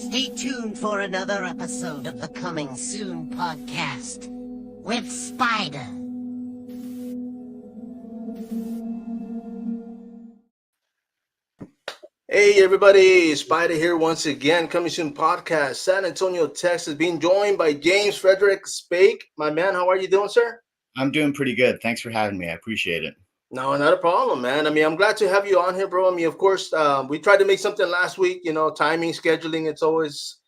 Stay tuned for another episode of the Coming Soon podcast with Spider. Hey everybody, Spider here once again, Coming Soon podcast, San Antonio, Texas, being joined by James Frederick Spake. My man, how are you doing, sir? I'm doing pretty good. Thanks for having me. I appreciate it. No, not a problem, man. I mean, I'm glad to have you on here, bro. I mean, of course, we tried to make something last week. You know, timing, scheduling. It's always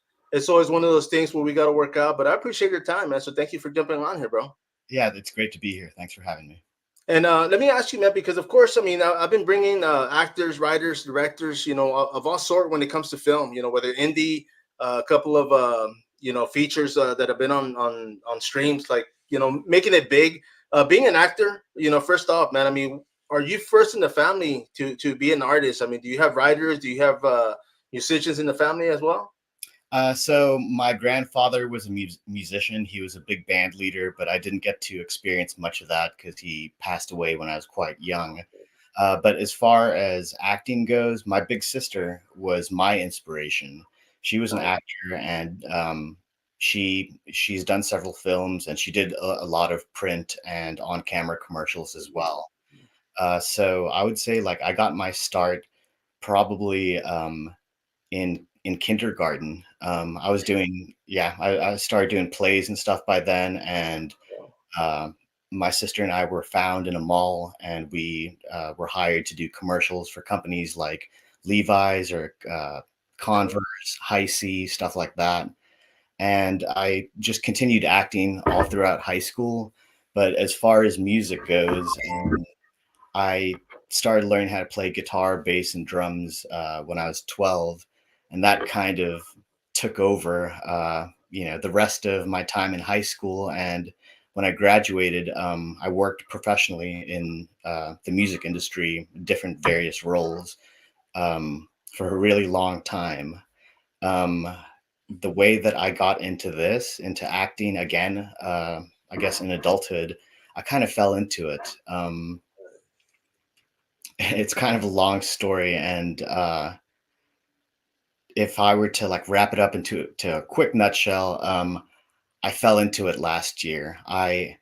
one of those things where we got to work out. But I appreciate your time, man. So thank you for jumping on here, bro. Yeah, it's great to be here. Thanks for having me. And let me ask you, man, because of course, I mean, I've been bringing actors, writers, directors, you know, of all sort when it comes to film. You know, whether indie, a couple of features that have been on streams, like making it big. Being an actor, first off, man, I mean, are you first in the family to be an artist? I mean, do you have writers? Do you have musicians in the family as well? So my grandfather was a musician. He was a big band leader, but I didn't get to experience much of that because he passed away when I was quite young. But as far as acting goes, my big sister was my inspiration. She was an actor, and she's done several films, and she did a lot of print and on-camera commercials as well. So I would say, like, I got my start probably in kindergarten. I was doing, I started doing plays and stuff by then, and my sister and I were found in a mall, and we were hired to do commercials for companies like Levi's or Converse, High C, stuff like that. And I just continued acting all throughout high school. But as far as music goes, I started learning how to play guitar, bass, and drums when I was 12, and that kind of took over, the rest of my time in high school. And when I graduated, I worked professionally in the music industry, different various roles, for a really long time. The way that I got into acting again, I guess in adulthood, I kind of fell into it. It's kind of a long story, and if I were to like wrap it up into a quick nutshell, I fell into it last year. My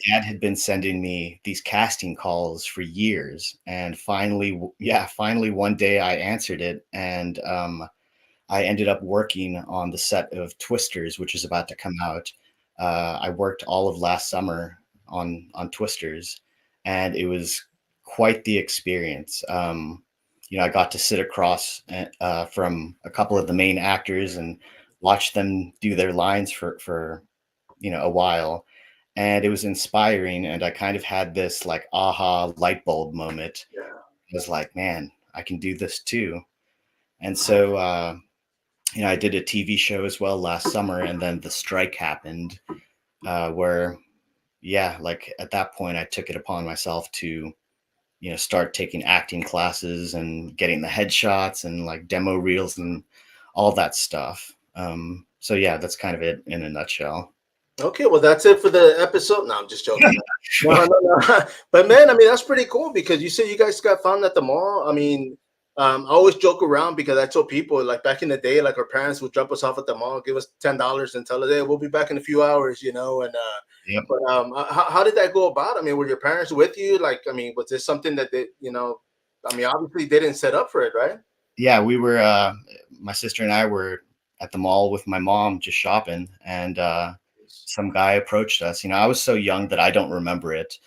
dad had been sending me these casting calls for years, and finally one day I answered it, and I ended up working on the set of Twisters, which is about to come out. I worked all of last summer on Twisters, and it was quite the experience. I got to sit across from a couple of the main actors and watch them do their lines for a while, and it was inspiring. And I kind of had this like aha light bulb moment. Yeah. I was like, man, I can do this too. And so I did a TV show as well last summer, and then the strike happened, where like at that point I took it upon myself to start taking acting classes and getting the headshots and like demo reels and all that stuff. So yeah, that's kind of it in a nutshell. Okay, well, that's it for the episode. No, I'm just joking. No. But man, I mean, that's pretty cool because you said you guys got found at the mall. I mean, I always joke around because I told people like back in the day, like our parents would drop us off at the mall, give us $10 and tell us, hey, we'll be back in a few hours, And Yep. but how did that go about? I mean, were your parents with you? Like, I mean, was this something that they, I mean, obviously they didn't set up for it, right? Yeah, we were. My sister and I were at the mall with my mom just shopping, and some guy approached us. I was so young that I don't remember it.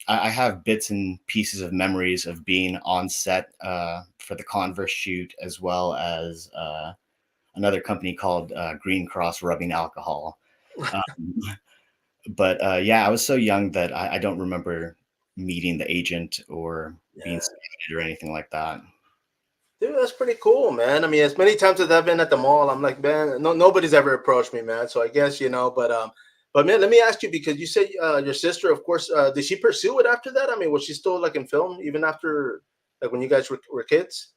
I have bits and pieces of memories of being on set for the Converse shoot, as well as another company called Green Cross Rubbing Alcohol. But I was so young that I don't remember meeting the agent or being scouted or anything like that. Dude, that's pretty cool, man. I mean, as many times as I've been at the mall, I'm like, man, nobody's ever approached me, man. So I guess, but man, let me ask you, because you said your sister, of course, did she pursue it after that? I mean, was she still like in film even after, like when you guys were kids?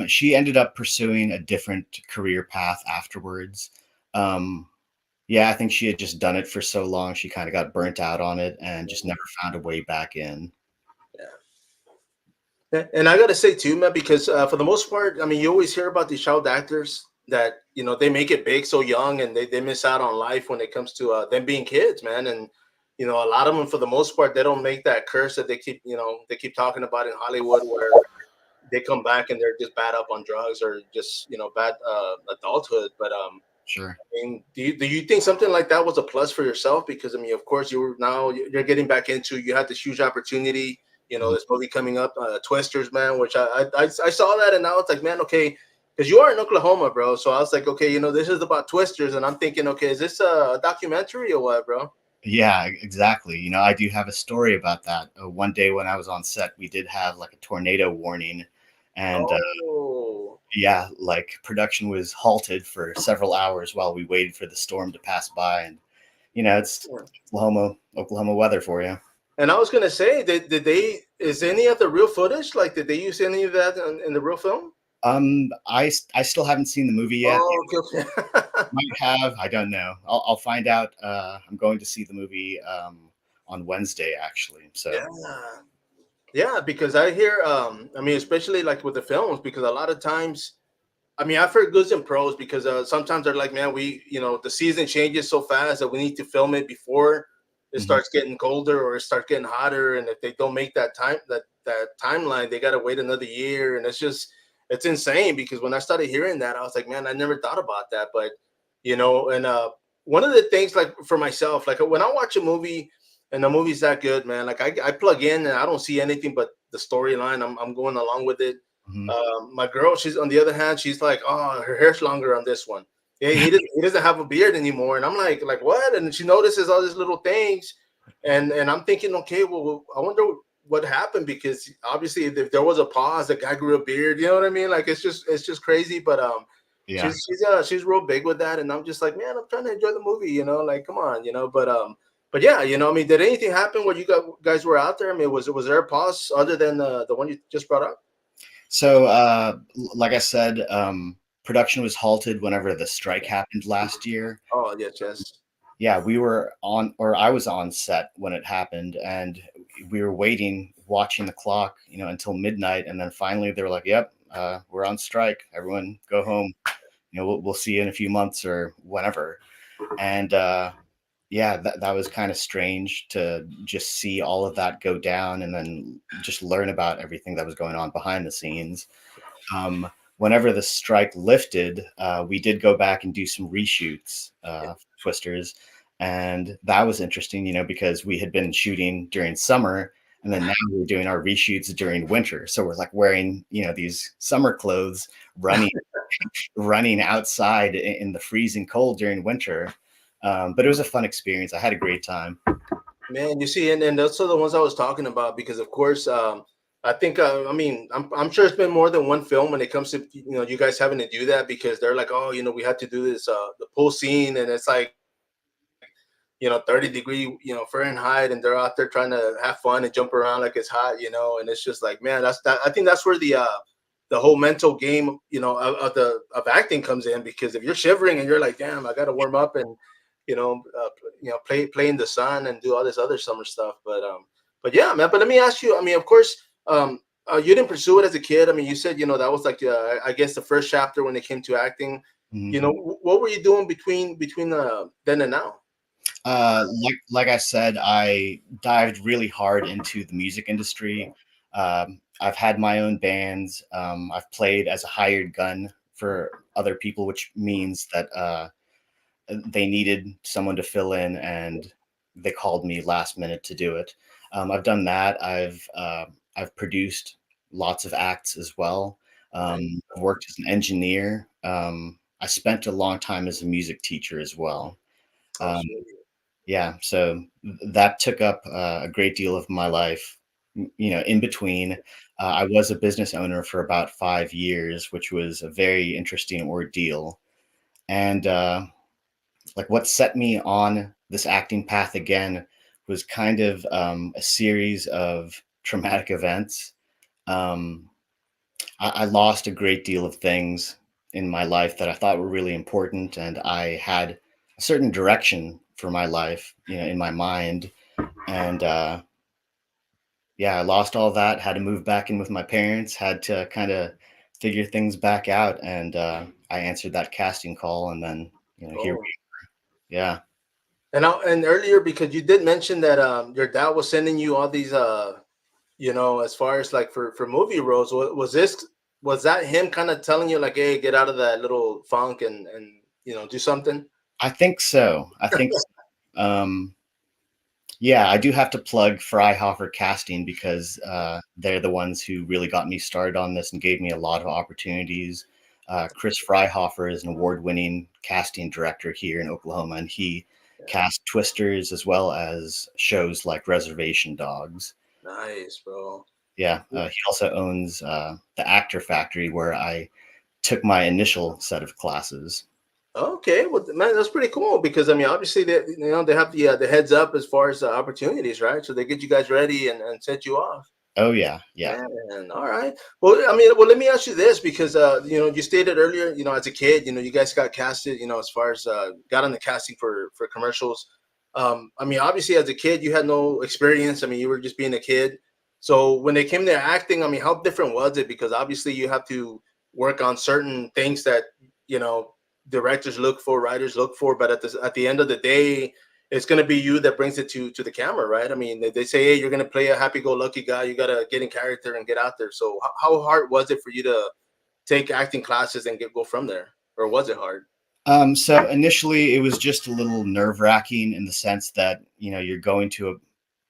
She ended up pursuing a different career path afterwards. I think she had just done it for so long. She kind of got burnt out on it and just never found a way back in. Yeah. And I gotta say too, man, because for the most part, I mean, you always hear about these child actors that they make it big so young, and they miss out on life when it comes to them being kids, man. And a lot of them, for the most part, they don't make that curse that they keep talking about in Hollywood, where they come back and they're just bad up on drugs or just bad adulthood. But Sure. I mean, do you think something like that was a plus for yourself? Because I mean, of course, you're getting back into, you had this huge opportunity. Mhm. This movie coming up, Twisters, man. Which I saw that, and now it's like, man, okay, because you are in Oklahoma, bro. So I was like, okay, this is about Twisters, and I'm thinking, okay, is this a documentary or what, bro? Yeah, exactly. I do have a story about that. One day when I was on set, we did have like a tornado warning, and Oh, yeah, like production was halted for several hours while we waited for the storm to pass by. And it's Oklahoma weather for you. and I was gonna say, did they? Is any of the real footage? Like, did they use any of that in the real film? I still haven't seen the movie yet. Oh, okay, okay. Might have. I don't know. I'll find out. I'm going to see the movie on Wednesday, actually. So Yeah. Yeah, because I hear, I mean, especially like with the films, because a lot of times, I mean, I've heard goods and pros, because sometimes they're like, man, the season changes so fast that we need to film it before it mhm. starts getting colder or it starts getting hotter. And if they don't make that timeline, they got to wait another year. And it's insane, because when I started hearing that, I was like, man, I never thought about that. But, and one of the things, like for myself, like when I watch a movie, and the movie's that good, man. Like I plug in and I don't see anything but the storyline. I'm going along with it. Mhm. My girl, she's on the other hand, she's like, oh, her hair's longer on this one. Yeah, he doesn't have a beard anymore, and I'm like what? And she notices all these little things, and I'm thinking, okay, well, I wonder what happened, because obviously if there was a pause, the guy grew a beard. You know what I mean? Like it's just crazy, but Yeah. she's real big with that, and I'm just like, man, I'm trying to enjoy the movie, like come on, but yeah, I mean, did anything happen when you guys were out there? I mean, was there a pause other than the one you just brought up? So, like I said, production was halted whenever the strike happened last year. Oh, yes, yes. Yeah, we were on, or I was on set when it happened, and we were waiting, watching the clock, until midnight, and then finally they were like, "Yep, we're on strike. Everyone, go home. We'll see you in a few months or whenever." And yeah, that was kind of strange to just see all of that go down, and then just learn about everything that was going on behind the scenes. Whenever the strike lifted, we did go back and do some reshoots, Twisters, and that was interesting, because we had been shooting during summer, and then now we're doing our reshoots during winter. So we're like wearing, these summer clothes, running outside in the freezing cold during winter. But it was a fun experience. I had a great time. Man, you see, and those are the ones I was talking about, because of course, I think, I mean, I'm sure it's been more than one film when it comes to you guys having to do that, because they're like, oh, we had to do this the pool scene, and it's like 30-degree Fahrenheit, and they're out there trying to have fun and jump around like it's hot, and it's just like, man, I think that's where the whole mental game of acting comes in, because if you're shivering and you're like, damn, I got to warm up and play in the sun and do all this other summer stuff. But yeah, man. But let me ask you. I mean, of course, you didn't pursue it as a kid. I mean, you said that was like I guess the first chapter when it came to acting. Mhm. What were you doing between then and now? Like I said, I dived really hard into the music industry. I've had my own bands. I've played as a hired gun for other people, which means that they needed someone to fill in, and they called me last minute to do it. I've done that. I've produced lots of acts as well. Right. I've worked as an engineer. I spent a long time as a music teacher as well. Oh, Um, sweet. yeah, so that took up a great deal of my life. In between, I was a business owner for about 5 years, which was a very interesting ordeal. And like what set me on this acting path again was kind of a series of traumatic events. Um, I lost a great deal of things in my life that I thought were really important, and I had a certain direction for my life, in my mind. And yeah, I lost all that, had to move back in with my parents, had to kind of figure things back out. And I answered that casting call. And then, here Oh, we, yeah. and earlier because you did mention that your dad was sending you all these as far as like for movie roles. Was that him kind of telling you like, hey, get out of that little funk and do something? I think so. I think so. Yeah, I do have to plug Freihofer Casting because they're the ones who really got me started on this and gave me a lot of opportunities. Chris Freihofer is an award-winning casting director here in Oklahoma, and he Yeah. cast Twisters as well as shows like Reservation Dogs. Nice, bro. Yeah, he also owns the Actor Factory, where I took my initial set of classes. Okay, well, man, that's pretty cool because I mean, obviously, they have the heads up as far as opportunities, right? So they get you guys ready and set you off. Oh yeah, yeah. Man, all right. Well, I mean, let me ask you this because you stated earlier, as a kid, you guys got casted, as far as got on the casting for commercials. I mean, obviously, as a kid, you had no experience. I mean, you were just being a kid. So when they came to acting, I mean, how different was it? Because obviously, you have to work on certain things that you know directors look for, writers look for, but at the end of the day, it's going to be you that brings it to the camera, right? I mean, they say, hey, you're going to play a happy-go-lucky guy. You got to get in character and get out there. So how hard was it for you to take acting classes and go from there, or was it hard? So initially, it was just a little nerve-wracking in the sense that you're going to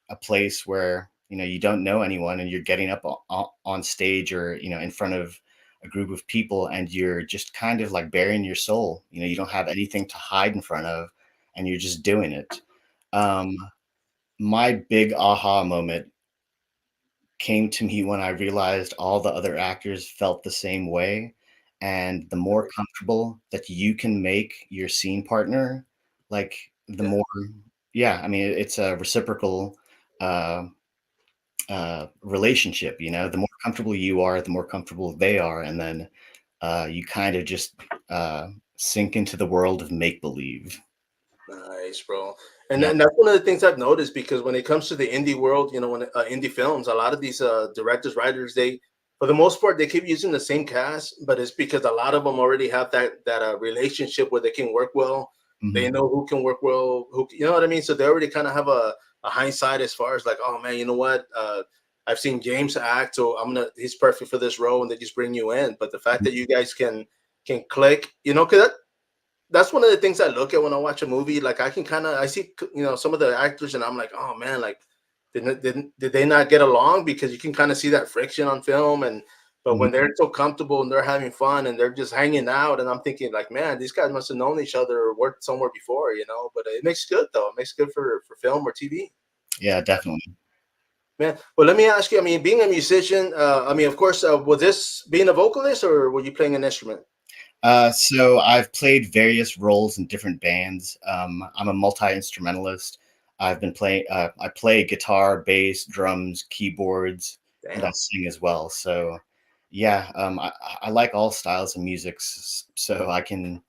a place where you don't know anyone, and you're getting up on stage or in front of a group of people, and you're just kind of like bearing your soul. You don't have anything to hide in front of, and you're just doing it. Um, my big aha moment came to me when I realized all the other actors felt the same way. And the more comfortable that you can make your scene partner, like the Yeah, more, yeah, I mean, it's a reciprocal uh, relationship. The more comfortable you are, the more comfortable they are. And then you kind of just sink into the world of make believe. nice, bro. And Yeah. then that's one of the things I've noticed because when it comes to the indie world, when indie films, a lot of these directors, writers, they for the most part they keep using the same cast, but it's because a lot of them already have that relationship where they can work well. They Mhm. know who can work well, who you know what I mean. So they already kind of have a hindsight as far as like, oh man, you know what? I've seen James act, so he's perfect for this role, and they just bring you in. But the fact that you guys can click, because that's one of the things I look at when I watch a movie. Like I can I see some of the actors, and I'm like, oh man, like did they not get along? Because you can kind of see that friction on film, and but Mhm. when they're so comfortable and they're having fun and they're just hanging out, and I'm thinking like, man, these guys must have known each other or worked somewhere before. But it makes good though. It makes good for film or TV. Yeah, definitely. Man, well, let me ask you. I mean, being a musician, I mean, of course, was this being a vocalist or were you playing an instrument? So I've played various roles in different bands. I'm a multi-instrumentalist. I've been playing. I play guitar, bass, drums, keyboards, and I Damn. sing as well. So, yeah, I like all styles of music, so I can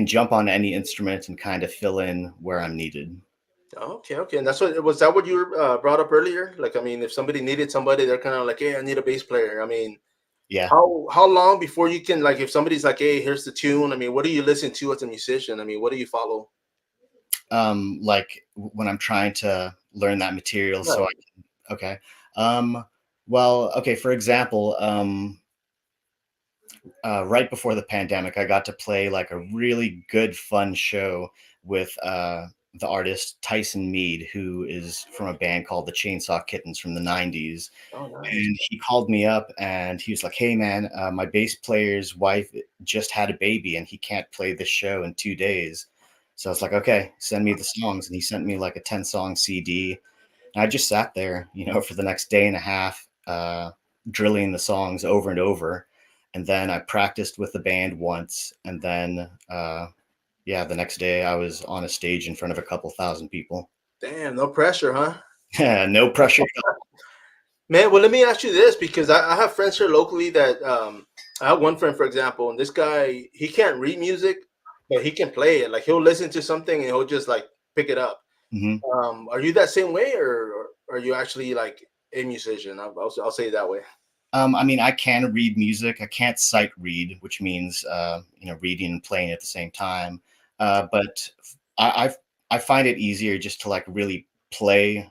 jump on any instrument and kind of fill in where I'm needed. Okay, okay. And that's what was that what you were brought up earlier? Like, I mean, if somebody needed somebody, they're kind of like, hey, I need a bass player. I mean, Yeah. how long before you can like if somebody's like, hey, here's the tune. I mean, what do you listen to as a musician? I mean, what do you follow? Like when I'm trying to learn that material, so Right. okay. Well, okay. For example, right before the pandemic, I got to play like a really good, fun show with the artist Tyson Mead, who is from a band called the Chainsaw Kittens from the 90s. Oh, nice. And he called me up and he was like, hey, man, my bass player's wife just had a baby and he can't play this show in 2 days. So I was like, okay, send me the songs. And he sent me like a 10-song CD. And I just sat there, for the next day and a half, drilling the songs over and over. And then I practiced with the band once. And then, yeah, the next day I was on a stage in front of a couple thousand people. Damn, no pressure, huh? No pressure. Man, well, let me ask you this because I have friends here locally that I have one friend, for example, and this guy he can't read music, but he can play it. Like he'll listen to something and he'll just like pick it up. Mhm. Are you that same way, or are you actually like? a musician. I'll say it that way. I mean, I can read music. I can't sight read, which means reading and playing at the same time. But I find it easier just to like really play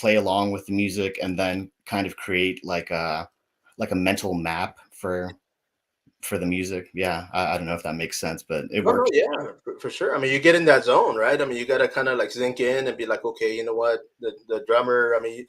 along with the music and then kind of create like a mental map for the music. Yeah, I don't know if that makes sense, but it No, no, works. yeah, for sure. I mean, you get in that zone, right? I mean, you gotta kind of like sink in and be like, okay, you know what, the drummer. I mean,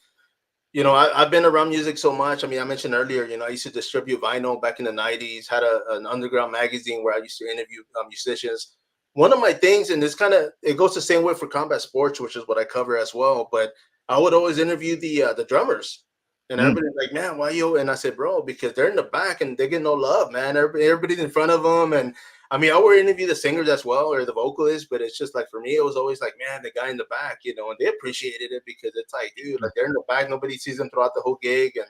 I've been around music so much. I mean, I mentioned earlier, I used to distribute vinyl back in the 90s, had an underground magazine where I used to interview musicians. One of my things, and it goes the same way for combat sports, which is what I cover as well. But I would always interview the drummers. And Mm, everybody's like, man, why you? And I said, bro, because they're in the back and they get no love, man. Everybody's in front of them. And I mean, I would interview the singers as well or the vocalists, but it's just like for me, it was always like, man, the guy in the back, and they appreciated it because it's like, dude, like they're in the back, nobody sees them throughout the whole gig, and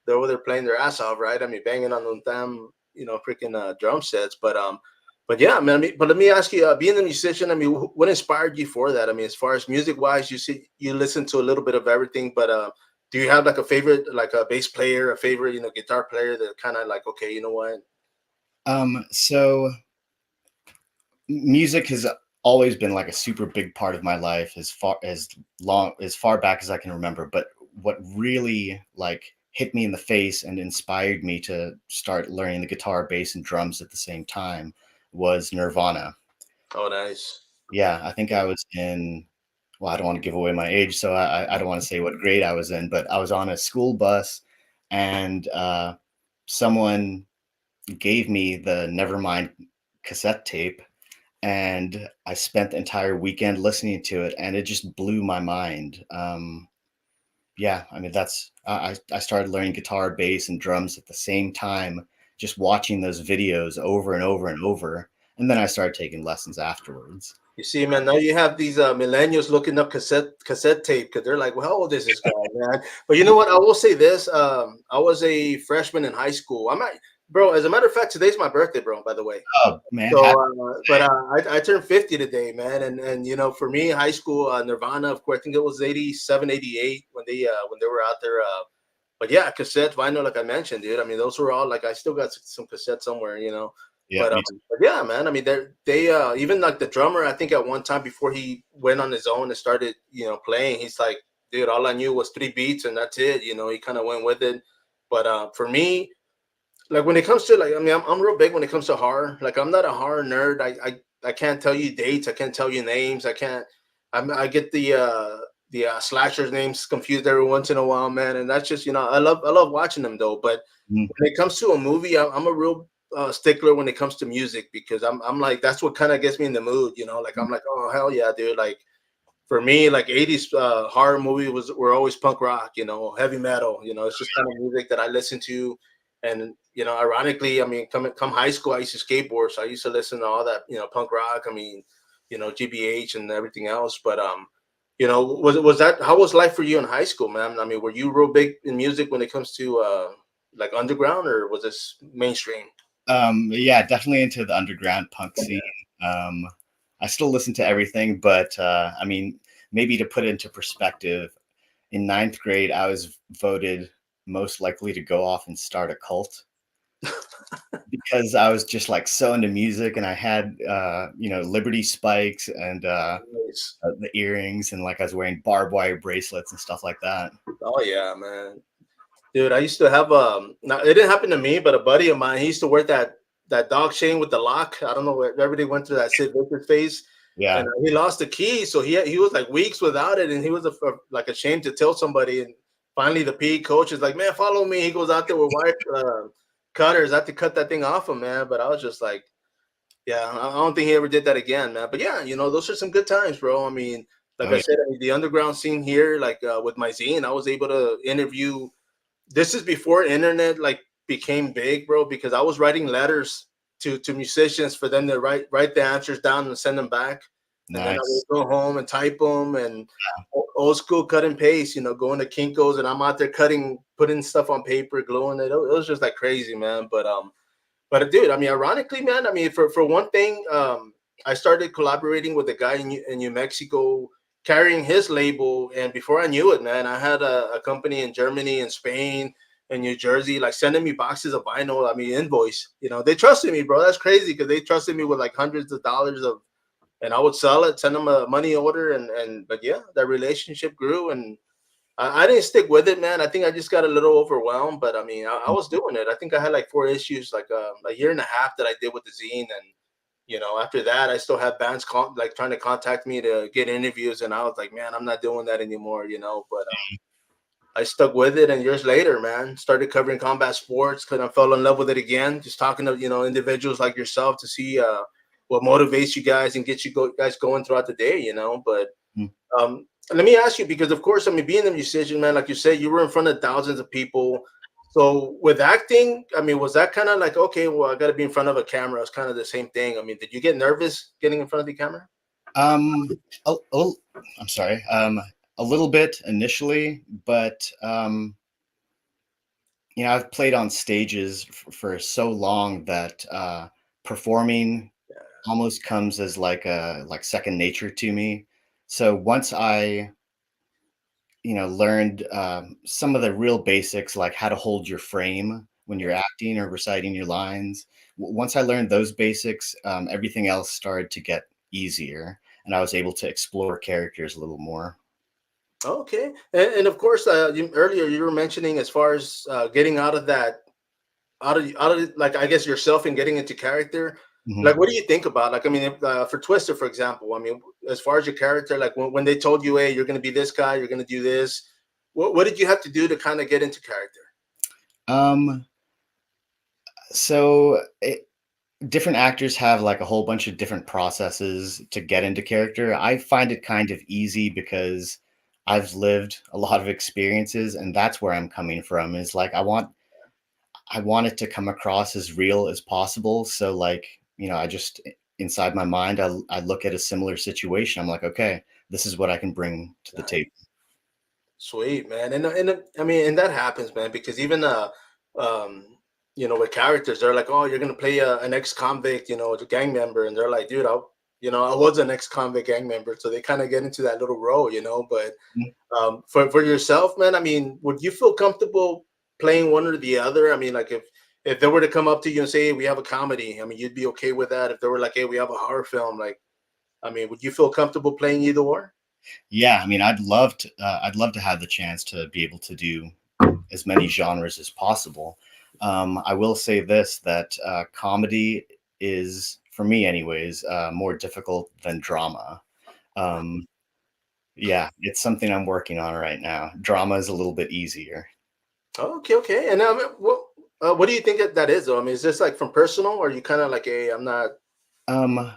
they're over there playing their ass off, right? I mean, banging on them damn, freaking drum sets. But yeah, man. I mean, but let me ask you, being a musician, I mean, what inspired you for that? I mean, as far as music wise, you listen to a little bit of everything, but do you have like a favorite, like a bass player, a favorite, guitar player that kind of like, okay, you know what? so music has always been like a super big part of my life as far back as I can remember. But what really like hit me in the face and inspired me to start learning the guitar, bass, and drums at the same time was Nirvana. Oh, nice. Yeah, I think I was in, well, I don't want to give away my age, so I don't want to say what grade I was in, but I was on a school bus and someone gave me the Nevermind cassette tape, and I spent the entire weekend listening to it, and it just blew my mind. Yeah, I mean, I started learning guitar, bass, and drums at the same time, just watching those videos over and over and over, and then I started taking lessons afterwards. You see, man, now you have these millennials looking up cassette tape because they're like, well, how old is this guy, man? But you know what? I will say this. I was a freshman in high school. Bro, as a matter of fact, today's my birthday, bro, by the way. Oh man, So, but I turned 50 today, man. And for me, high school, Nirvana, of course, I think it was 87, 88 when they were out there. But yeah, cassette, vinyl, like I mentioned, dude. I mean, those were all like, I still got some cassettes somewhere. yeah, But, me but yeah, man. I mean, they even like the drummer. I think at one time before he went on his own and started, playing, he's like, dude, all I knew was 3 beats and that's it. He kind of went with it. But for me, like when it comes to like, I mean, I'm real big when it comes to horror. Like I'm not a horror nerd. I can't tell you dates. I can't tell you names. I can't. I get the slashers names confused every once in a while, man. And that's just I love watching them though. But too. when it comes to a movie, I'm a real stickler when it comes to music because I'm like that's what kind of gets me in the mood. Like I'm like, oh hell yeah, dude. Like for me, like 80s horror movie were always punk rock, heavy metal. It's just kind of music that I listen to. And ironically, I mean, come high school, I used to skateboard, so I used to listen to all that, punk rock. I mean, GBH and everything else. But was that how was life for you in high school, man? I mean, were you real big in music when it comes to like underground, or was this mainstream? Yeah, definitely into the underground punk scene. Um, I still listen to everything, but I mean, maybe to put it into perspective, in ninth grade, I was voted most likely to go off and start a cult because I was just like so into music, and I had Liberty spikes and Nice. the earrings, and like I was wearing barbed wire bracelets and stuff like that. Oh yeah, man. Dude, I used to have now it didn't happen to me, but a buddy of mine, he used to wear that dog chain with the lock. I don't know where everybody went through that Sid Vicious phase, and Yeah, he lost the key, so he was like weeks without it, and he was like ashamed to tell somebody. And finally, the PE coach is like, "Man, follow me." He goes out there with wire cutters. I have to cut that thing off him, man. But I was just like, yeah, I don't think he ever did that again, man. But yeah, those are some good times, bro. I mean, like oh I yeah, said, I mean, the underground scene here, like with my zine, I was able to interview. This is before internet like became big, bro, because I was writing letters to musicians for them to write the answers down and send them back. And then I would nice. go home and type them and old school cut and paste, going to Kinko's and I'm out there putting stuff on paper, gluing it. It was just like crazy, man. But dude, I mean, ironically, man, I mean, for one thing, I started collaborating with a guy in New Mexico. carrying his label. And before I knew it, man, I had a company in Germany and Spain and New Jersey, like sending me boxes of vinyl. I mean, invoice. You know, they trusted me, bro. That's crazy because they trusted me with like hundreds of dollars of, and I would sell it, send them a money order, but yeah, that relationship grew, and I didn't stick with it, man. I think I just got a little overwhelmed, but I mean, I was doing it. I think I had like 4 issues, like a year and a half that I did with the zine, and after that, I still had bands like trying to contact me to get interviews, and I was like, man, I'm not doing that anymore, But I stuck with it, and years later, man, started covering combat sports because I fell in love with it again. Just talking to individuals like yourself to see what motivates you guys and gets guys going throughout the day, But Mm. let me ask you, because of course, I mean, being a musician, man, like you said, you were in front of thousands of people. So with acting, I mean, was that kind of like, okay, well, I got to be in front of a camera? It's kind of the same thing. I mean, did you get nervous getting in front of the camera? Um, I'm sorry. A little bit initially, but I've played on stages for so long that performing almost comes as like second nature to me. So once I learned some of the real basics, like how to hold your frame when you're acting or reciting your lines. Once I learned those basics, everything else started to get easier, and I was able to explore characters a little more. Okay, and of course, earlier you were mentioning as far as getting out of that, out of like I guess yourself and getting into character. Mhm. Like, what do you think about? Like, I mean, for Twister, for example, I mean, as far as your character, like when they told you, hey, you're going to be this guy, you're going to do this. What did you have to do to kind of get into character? Um, so different actors have like a whole bunch of different processes to get into character. I find it kind of easy because I've lived a lot of experiences, and that's where I'm coming from. Is like I want it to come across as real as possible. So like, I just inside my mind, I look at a similar situation. I'm like, okay, this is what I can bring to the table. Sweet, man. And I mean, and that happens, man, because even um with characters, they're like, oh, you're gonna play an ex-convict, a gang member, and they're like, dude, I was an ex-convict gang member, so they kind of get into that little role, but Mm. for yourself, man, I mean, would you feel comfortable playing one or the other? I mean, like if they were to come up to you and say, hey, we have a comedy, I mean, you'd be okay with that. If they were like, hey, we have a horror film, like, I mean, would you feel comfortable playing either or? Yeah, I mean, I'd love to have the chance to be able to do as many genres as possible. I will say this, that comedy is, for me anyways, more difficult than drama. Um, yeah, it's something I'm working on right now. Drama is a little bit easier. Okay, okay. And what do you think that is, though? I mean, is this like from personal, or you kind of like, hey, I'm not. Um,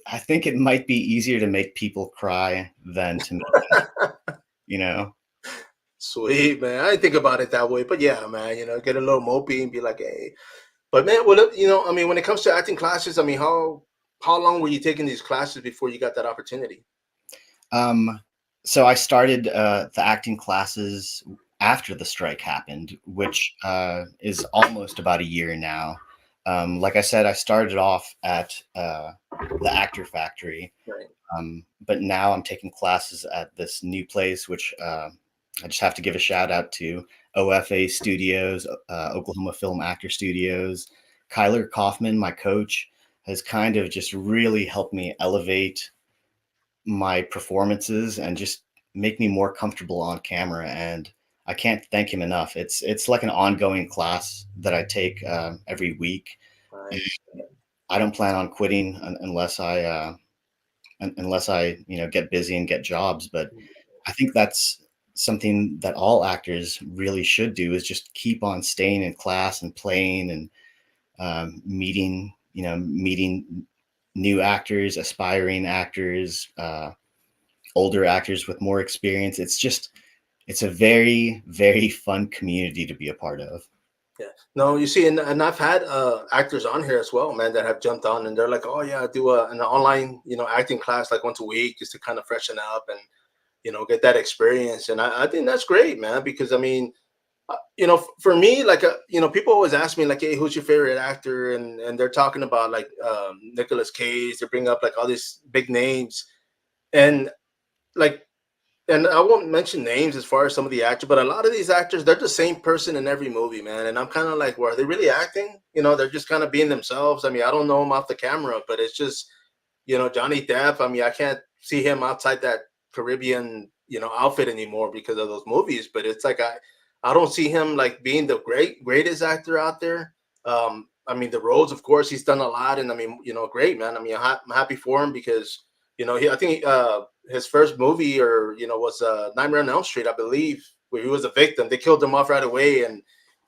I think it might be easier to make people cry than to make them, you know? Sweet, man. I didn't think about it that way, but yeah, man, get a little mopey and be like, hey. But man, I mean, when it comes to acting classes, I mean, how long were you taking these classes before you got that opportunity? Um, so I started the acting classes after the strike happened, which is almost about a year now. Like I said, I started off at the Actor Factory, Right. but now I'm taking classes at this new place, which I just have to give a shout out to OFA Studios, Oklahoma Film Actor Studios. Kyler Kaufman, my coach, has kind of just really helped me elevate my performances and just make me more comfortable on camera. And I can't thank him enough. It's like an ongoing class that I take every week. And Nice. I don't plan on quitting unless I get busy and get jobs. But I think that's something that all actors really should do, is just keep on staying in class and playing and meeting new actors, aspiring actors, older actors with more experience. It's a very, very fun community to be a part of. Yeah. No, you see, and I've had actors on here as well, man, that have jumped on and they're like, oh yeah, I do an online, acting class like once a week just to kind of freshen up and get that experience. And I think that's great, man, because I mean, for me, like, people always ask me like, hey, who's your favorite actor? And they're talking about like Nicolas Cage. They bring up like all these big names, and like, and I won't mention names as far as some of the actors, but a lot of these actors, they're the same person in every movie, man. And I'm kind of like, well, are they really acting? They're just kind of being themselves. I mean, I don't know them off the camera, but it's just, Johnny Depp. I mean, I can't see him outside that Caribbean, outfit anymore because of those movies. But it's like I don't see him like being the greatest actor out there. I mean, the roles, of course, he's done a lot, and I mean, great man. I mean, I'm happy for him because I think his first movie or was Nightmare on Elm Street, I believe, where he was a victim. They killed him off right away, and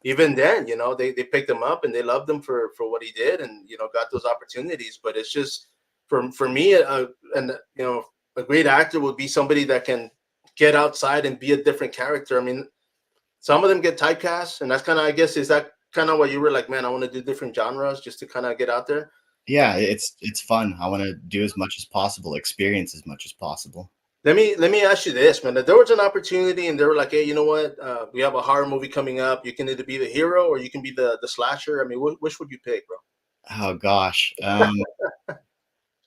even then, they picked him up and they loved him for what he did, and got those opportunities. But it's just for me, and a great actor would be somebody that can get outside and be a different character. I mean, some of them get typecast, and that's kind of, I guess, is that kind of what you were like, man, I want to do different genres just to kind of get out there. Yeah, it's fun. I want to do as much as possible, experience as much as possible. Let me ask you this, man. If there was an opportunity and they were like, hey, you know what? We have a horror movie coming up. You can either be the hero or you can be the slasher. I mean, which would you pick, bro? Oh gosh.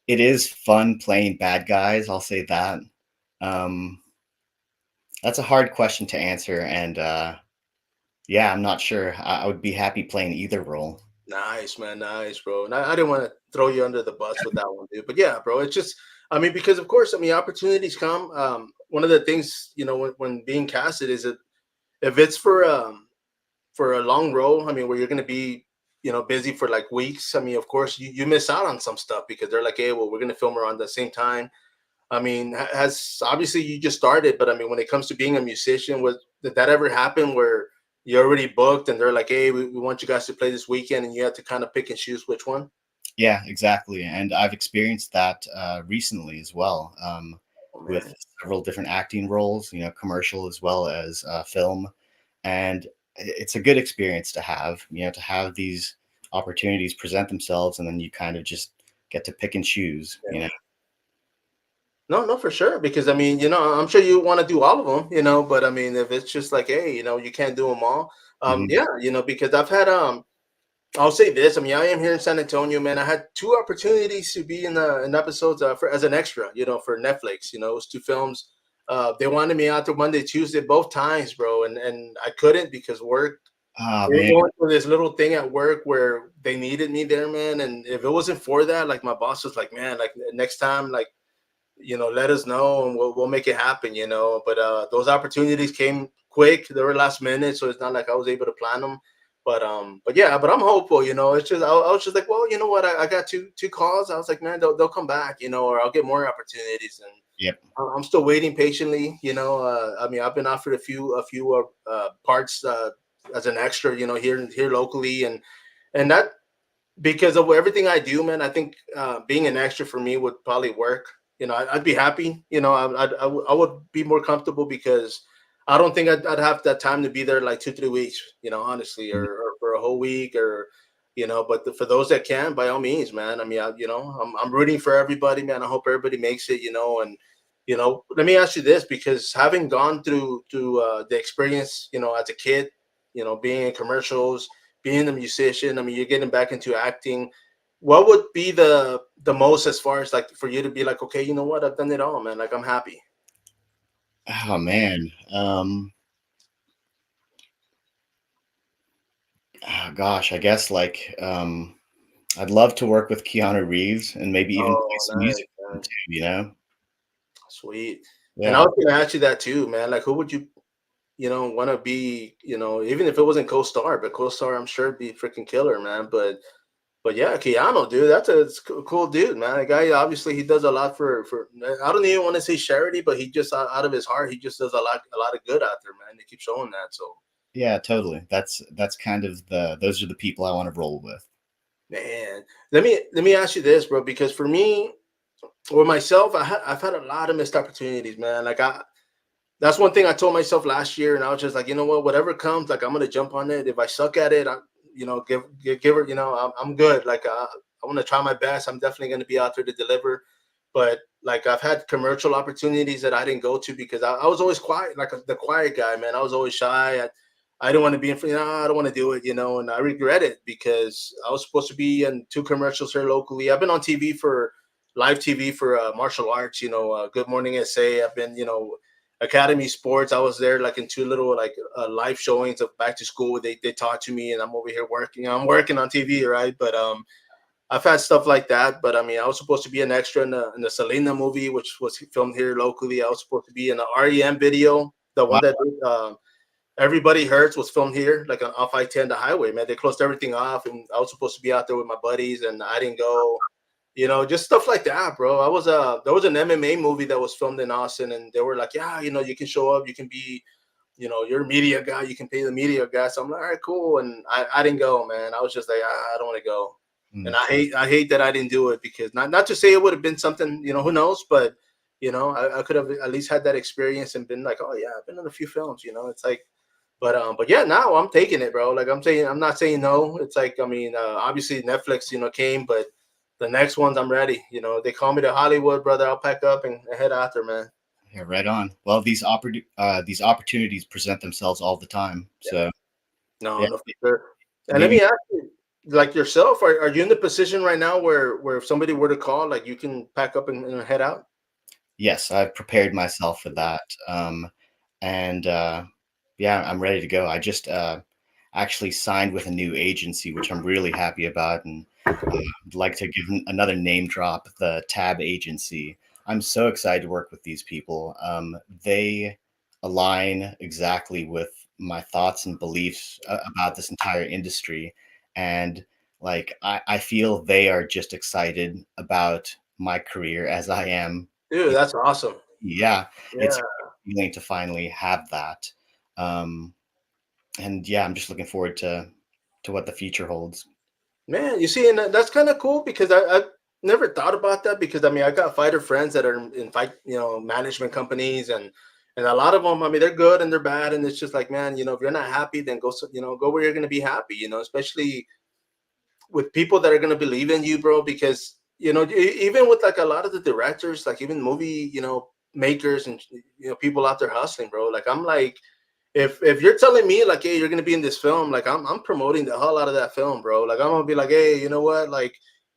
It is fun playing bad guys, I'll say that. Um, that's a hard question to answer, and yeah, I'm not sure. I would be happy playing either role. Nice, man. Nice, bro. And I didn't want to throw you under the bus with that one, dude. But yeah, bro, it's just, I mean, because of course, I mean, opportunities come. One of the things, when being casted is that if it's for a long role, I mean, where you're going to be, busy for like weeks. I mean, of course, you miss out on some stuff because they're like, hey, well, we're going to film around the same time. I mean, has obviously you just started, but I mean, when it comes to being a musician, did that ever happen where you're already booked and they're like, hey, we want you guys to play this weekend, and you have to kind of pick and choose which one? Yeah, exactly. And I've experienced that recently as well, Oh, with man. several different acting roles, commercial as well as film. And it's a good experience to have, to have these opportunities present themselves, and then you kind of just get to pick and choose. No, no, for sure. Because I mean, I'm sure you want to do all of them, but I mean, if it's just like, hey, you can't do them all. Mhm. Yeah, because I've had I'll say this. I mean, I am here in San Antonio, man. I had two opportunities to be in episodes for as an extra, for Netflix. It was two films. They wanted me out there Monday, Tuesday, both times, bro, and I couldn't because work. Oh We were man. going for this little thing at work where they needed me there, man. And if it wasn't for that, like my boss was like, man, like next time, like let us know and we'll make it happen. But those opportunities came quick. They were last minute, so it's not like I was able to plan them. But yeah, but I'm hopeful. It's just I was just like, well, you know what? I got two calls. I was like, man, they'll come back, or I'll get more opportunities. And Yep. I'm still waiting patiently. I mean, I've been offered a few parts as an extra, here locally, and that because of everything I do, man. I think being an extra for me would probably work. I'd be happy. I would be more comfortable because I don't think I'd have that time to be there like 2 3 weeks. Honestly, Mhm. or for a whole week, or But for those that can, by all means, man. I mean, I'm rooting for everybody, man. I hope everybody makes it. And let me ask you this, because having gone through the experience, as a kid, being in commercials, being a musician. I mean, you're getting back into acting. What would be the most, as far as like for you to be like, okay, you know what, I've done it all, man. Like I'm happy. Oh man. Oh, gosh, I guess like I'd love to work with Keanu Reeves and maybe even play Oh, some nice, music with him man. too. Sweet. And I Yeah. was gonna ask you that too, man. Like, who would you want to be? Even if it wasn't co-star, but co-star, I'm sure it'd be freaking killer, man. But yeah, Keanu, dude, that's a cool dude, man. The guy, obviously, he does a lot for. I don't even want to say charity, but he just out of his heart, he just does a lot of good out there, man. They keep showing that. So, Yeah, totally. That's kind of those are the people I want to roll with. man, let me ask you this, bro, because for me or myself, I've had a lot of missed opportunities, man. Like that's one thing I told myself last year, and I was just like, you know what, whatever comes, like I'm gonna jump on it. If I suck at it, give her, I'm good. Like I want to try my best. I'm definitely gonna be out there to deliver. But like I've had commercial opportunities that I didn't go to because I was always quiet, like the quiet guy, man. I was always shy. I didn't want to be in front. I don't want to do it. And I regret it because I was supposed to be in two commercials here locally. I've been on TV for live TV for martial arts. Good Morning SA. I've been, Academy Sports. I was there like in two little like live showings of back to school. They taught to me, and I'm over here working. I'm working on TV, right? But I've had stuff like that. But I mean, I was supposed to be an extra in the Selena movie, which was filmed here locally. I was supposed to be in the REM video, the one Wow. that Everybody Hurts was filmed here, like on off I-10, the highway, man. They closed everything off, and I was supposed to be out there with my buddies, and I didn't go. Just stuff like that, bro. There was an MMA movie that was filmed in Austin, and they were like, yeah, you can show up, you can be, you're a media guy, you can pay the media guy. So I'm like, all right, cool. And I didn't go, man. I was just like, I don't want to go. And I hate that I didn't do it, because not to say it would have been something, who knows, but I could have at least had that experience and been like, oh yeah, I've been in a few films, it's like. But yeah, now I'm taking it, bro. Like I'm not saying no. It's like, I mean, obviously Netflix, came, but the next ones I'm ready. They call me to Hollywood, brother. I'll pack up and head out there, man. Yeah, right on. Well, these opportunities present themselves all the time. So No, yeah, no, for sure. And let maybe me ask you, like yourself, are you in the position right now where if somebody were to call, like you can pack up and head out? yes, I've prepared myself for that. And yeah, I'm ready to go. I just actually signed with a new agency, which I'm really happy about, and I'd like to give another name drop, the Tab Agency. I'm so excited to work with these people. They align exactly with my thoughts and beliefs about this entire industry, and like I feel they are just excited about my career as I am. Dude, that's awesome. Yeah, it's Yeah. a great feeling to finally have that. Um, and yeah, I'm just looking forward to what the future holds. Man, you see, and that's kind of cool, because I never thought about that, because I mean, I got fighter friends that are in fight, management companies, and a lot of them, I mean, they're good and they're bad, and it's just like, man, if you're not happy, then go, go where you're gonna be happy, especially with people that are gonna believe in you, bro, because even with like a lot of the directors, like even movie, makers, and people out there hustling, bro. Like I'm like, if you're telling me like, hey, you're gonna be in this film, like I'm promoting the hell out of that film, bro. Like I'm gonna be like, hey, you know what, like,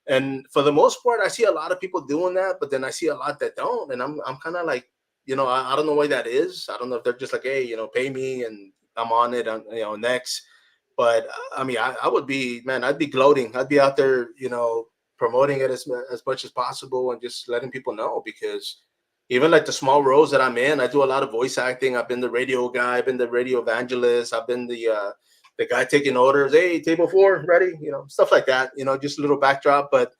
and for the most part, I see a lot of people doing that, but then I see a lot that don't, and I'm kind of like, I don't know why that is. I don't know if they're just like, hey, pay me and I'm on it, on next. But I mean, I would be, man, I'd be gloating. I'd be out there, promoting it as much as possible, and just letting people know, because even like the small roles that I'm in, I do a lot of voice acting. I've been the radio guy, I've been the radio evangelist, I've been the guy taking orders. Hey, table 4, ready? Stuff like that. Just a little backdrop, but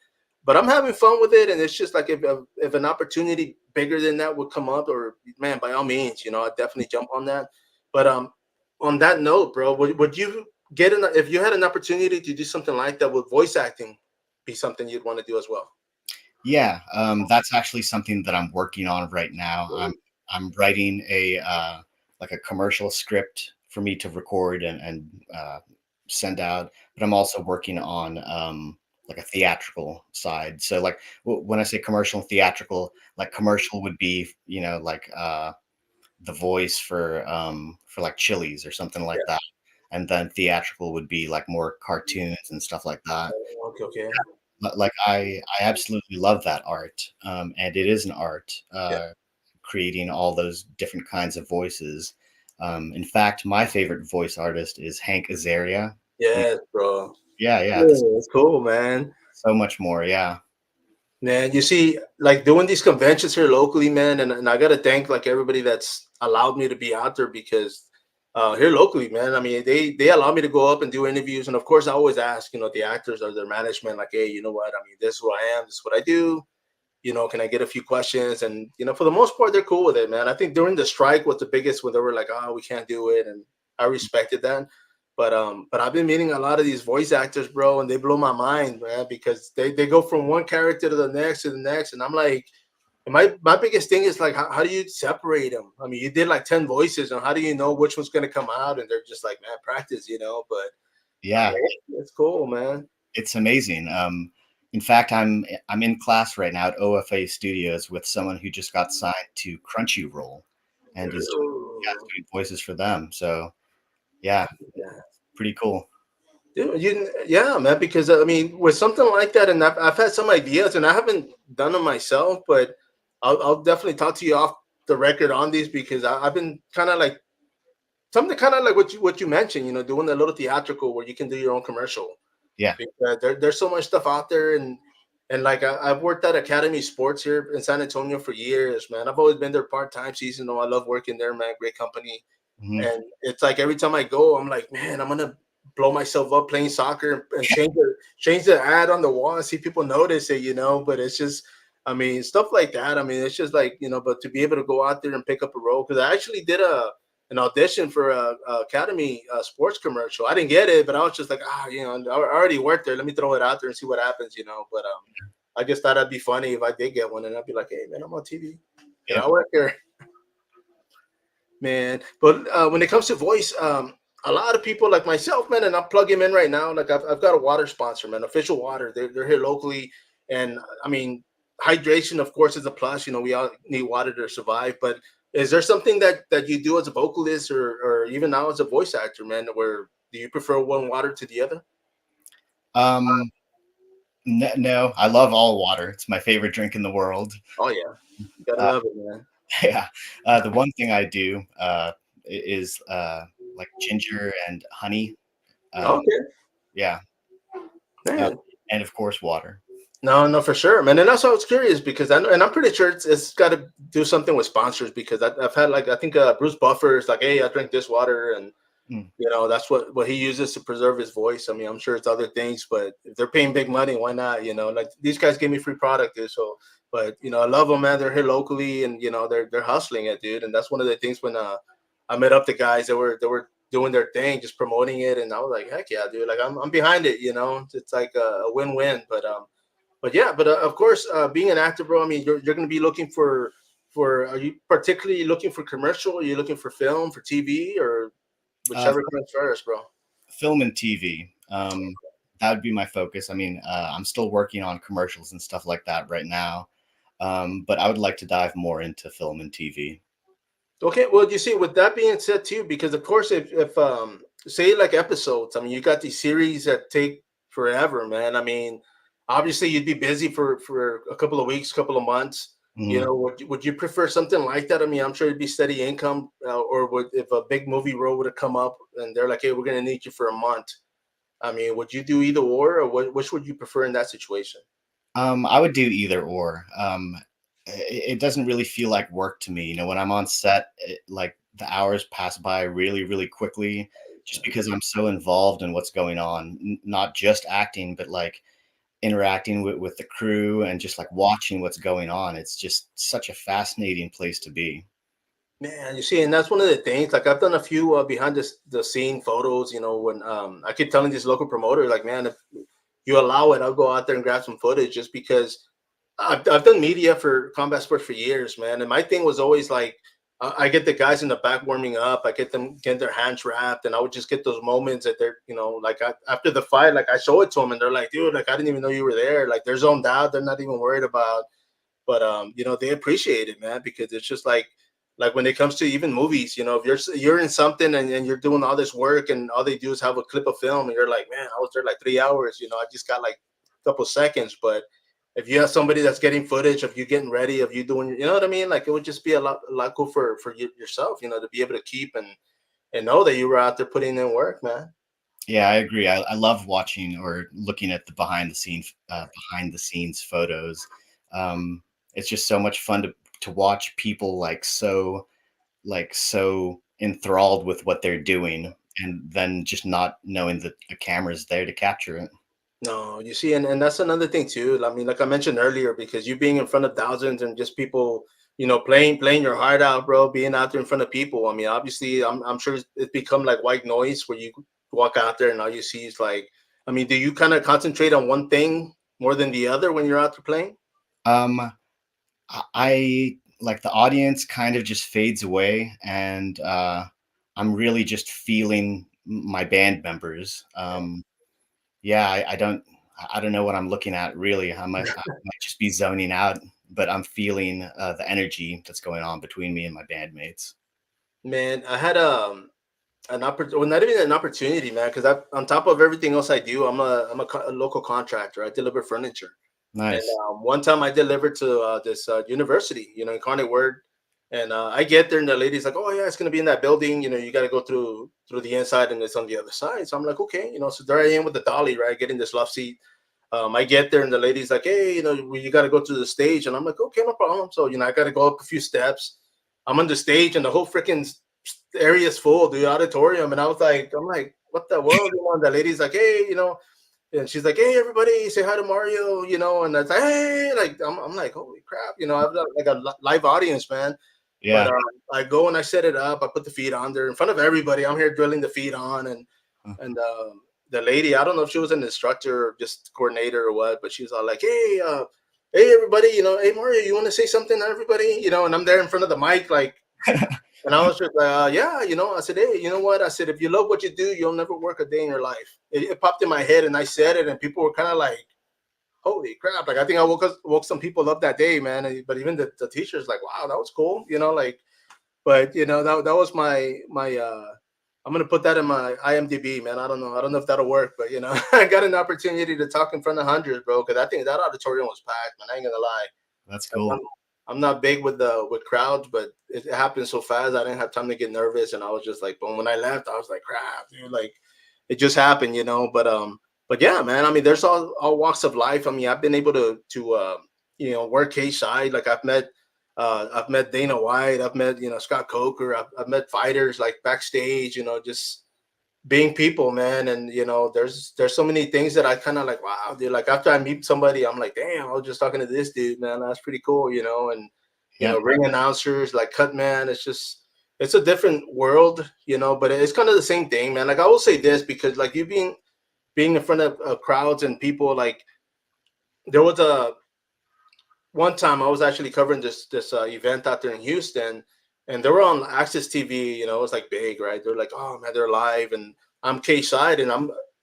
I'm having fun with it, and it's just like if an opportunity bigger than that would come up, or man, by all means, I'd definitely jump on that. But on that note, bro, would you if you had an opportunity to do something like that, would voice acting be something you'd want to do as well? Yeah, that's actually something that I'm working on right now. I'm writing a like a commercial script for me to record and send out, but I'm also working on like a theatrical side. So like when I say commercial and theatrical, like commercial would be like the voice for like Chili's or something like that, and then theatrical would be like more cartoons and stuff like that. Okay, okay. Like I absolutely love that art, and it is an art, Yeah. creating all those different kinds of voices. In fact, my favorite voice artist is Hank Azaria. Yes, bro. Yeah, there's Yeah, it's cool, man. so much more. Yeah, Man, you see, like doing these conventions here locally, man, and I gotta thank like everybody that's allowed me to be out there, because here locally, man, I mean, they allow me to go up and do interviews, and of course, I always ask, the actors or their management, like, hey, you know what? I mean, this is who I am, this is what I do. Can I get a few questions? And for the most part, they're cool with it, man. I think during the strike was the biggest, when they were like, oh, we can't do it, and I respected that. But I've been meeting a lot of these voice actors, bro, and they blow my mind, man, because they go from one character to the next, and I'm like, and my biggest thing is like, how do you separate them? I mean, you did like 10 voices, and how do you know which one's gonna come out? And they're just like, man, practice, but yeah, it's cool, man. it's amazing. In fact, I'm in class right now at OFA Studios with someone who just got signed to Crunchyroll, and is doing voices for them. So yeah, Yeah. pretty cool. Yeah, man. Because I mean, with something like that, and I've had some ideas, and I haven't done them myself, but I'll definitely talk to you off the record on these because I've been kind of like something kind of like what you mentioned, doing a little theatrical where you can do your own commercial. Yeah. Because there's so much stuff out there, and like I've worked at Academy Sports here in San Antonio for years, man. I've always been there part-time season. I love working there, man. Great company. Mhm. And it's like every time I go, I'm like, man, I'm gonna blow myself up playing soccer and change the ad on the wall and see people notice it. But it's just, I mean, stuff like that. I mean, it's just like but to be able to go out there and pick up a role, because I actually did an audition for a Academy sports commercial. I didn't get it, but I was just like, I already worked there. Let me throw it out there and see what happens. But I just thought it'd be funny if I did get one, and I'd be like, hey, man, I'm on TV. Yeah. I work here, man. But when it comes to voice, a lot of people like myself, man, and I'll plug him in right now. Like I've got a water sponsor, man, official water. They're here locally, and I mean, hydration, of course, is a plus. We all need water to survive. But is there something that you do as a vocalist, or even now as a voice actor, man, where do you prefer one water to the other? Um, no, I love all water. It's my favorite drink in the world. Oh yeah, you gotta Uh, love it, man. yeah. The one thing I do is like ginger and honey. Um, Okay, yeah. Uh, man. and of course, water. No, no, for sure, man. And that's why I was curious because I know, and I'm pretty sure it's got to do something with sponsors because I've had like I think Bruce Buffer is like, hey, I drink this water, and Mm. that's what he uses to preserve his voice. I mean, I'm sure it's other things, but if they're paying big money, why not? Like these guys give me free product, dude. So, but I love them, man. They're here locally, and they're hustling it, dude. And that's one of the things when I met up the guys that were doing their thing, just promoting it, and I was like, heck yeah, dude. Like I'm behind it. It's like a win-win, but yeah, but of course, being an actor, bro. I mean, you're going to be looking for. Are you particularly looking for commercial? Are you looking for film, for TV, or Uh, whichever comes first, bro? Film and TV. That would be my focus. I mean, I'm still working on commercials and stuff like that right now, but I would like to dive more into film and TV. Okay, well, you see, with that being said, too, because of course, if say like episodes, I mean, you got these series that take forever, man. I mean, obviously, you'd be busy for a couple of weeks, couple of months. Mhm. Would you prefer something like that? I mean, I'm sure it'd be steady income, or would if a big movie role would have come up and they're like, hey, we're gonna need you for a month. I mean, would you do either or which would you prefer in that situation? I would do either or. It doesn't really feel like work to me. When I'm on set, like the hours pass by really, really quickly, just because I'm so involved in what's going on, not just acting, but like interacting with the crew and just like watching what's going on. It's just such a fascinating place to be. Man, you see, and that's one of the things. Like I've done a few behind the scene photos. When I keep telling this local promoter, like, man, if you allow it, I'll go out there and grab some footage, just because I've done media for combat sports for years, man. And my thing was always like, I get the guys in the back warming up. I get them getting their hands wrapped, and I would just get those moments that they're, like after the fight, like I show it to them, and they're like, dude, like I didn't even know you were there. Like they're zoned out. They're not even worried about. But they appreciate it, man, because it's just like when it comes to even movies, if you're in something and you're doing all this work and all they do is have a clip of film and you're like, man, I was there like 3 hours, I just got like a couple seconds. But if you have somebody that's getting footage of you getting ready, of you doing, you know what I mean? Like it would just be a lot cool for yourself, to be able to keep and know that you were out there putting in work, man. Yeah, I agree. I love watching or looking at the behind the scenes photos. Um, it's just so much fun to watch people like so enthralled with what they're doing, and then just not knowing that the camera's there to capture it. No, you see, and that's another thing too. I mean, like I mentioned earlier, because you being in front of thousands and just people, playing your heart out, bro, being out there in front of people. I mean, obviously, I'm sure it's become like white noise where you walk out there and all you see is like, I mean, do you kind of concentrate on one thing more than the other when you're out there playing? Um, I like the audience kind of just fades away, and I'm really just feeling my band members. Yeah, I don't know what I'm looking at really. I might just be zoning out, but I'm feeling the energy that's going on between me and my bandmates. Man, well, not even an opportunity, man. Because on top of everything else I do, a local contractor. I deliver furniture. And Nice. one time I delivered to this university, Incarnate Word, and I get there and the lady's like, "Oh yeah, it's gonna be in that building. You got to go through the inside and it's on the other side." So I'm like, "Okay." So there I am with the dolly, right, getting this love seat. I get there and the lady's like, "Hey, you got to go to the stage," and I'm like, "Okay, no problem." So I got to go up a few steps. I'm on the stage and the whole freaking area is full, the auditorium, and I'm like, "What the world?" And the lady's like, "Hey, and she's like, "Hey, everybody, say hi to Mario," and it's like, "Hey," like I'm like, "Holy crap," I've got like a live audience, man. But Yeah. I go and I set it up. I put the feet on there in front of everybody. I'm here drilling the feet on, and the lady, I don't know if she was an instructor or just coordinator or what, but she was all like, "Hey, hey, everybody, hey Mario, you want to say something to everybody?" And I'm there in front of the mic, like. And I was just like, yeah, I said, "Hey, you know what?" I said, "If you love what you do, you'll never work a day in your life." It popped in my head and I said it, and people were kind of like, "Holy crap." Like, I think I woke some people up that day, man. But even the teachers, like, "Wow, that was cool," like, but, that was my, I'm going to put that in my IMDb, man. I don't know. I don't know if that'll work, but, I got an opportunity to talk in front of hundreds, bro, because I think that auditorium was packed, man. I ain't going to lie. That's Like, cool. I'm not big with crowds, but it happened so fast. I didn't have time to get nervous, and I was just like, boom. When I left, I was like, crap, dude. Like, it just happened, But yeah, man. I mean, there's all walks of life. I mean, I've been able to work cage side. Like, I've met Dana White. I've met Scott Coker. I've met fighters like backstage. Just being people, man. And there's so many things that I kind of like, wow, dude. Like, after I meet somebody, I'm like, damn, I was just talking to this dude, man. That's pretty cool, and Yeah. ring announcers like cut man. It's a different world, but it's kind of the same thing, man. Like, I will say this, because like you being in front of crowds and people, like, there was a one time I was actually covering this event out there in Houston, and they were on Access TV. It was like big, right? They're like, "Oh man, they're live," and I'm K side, and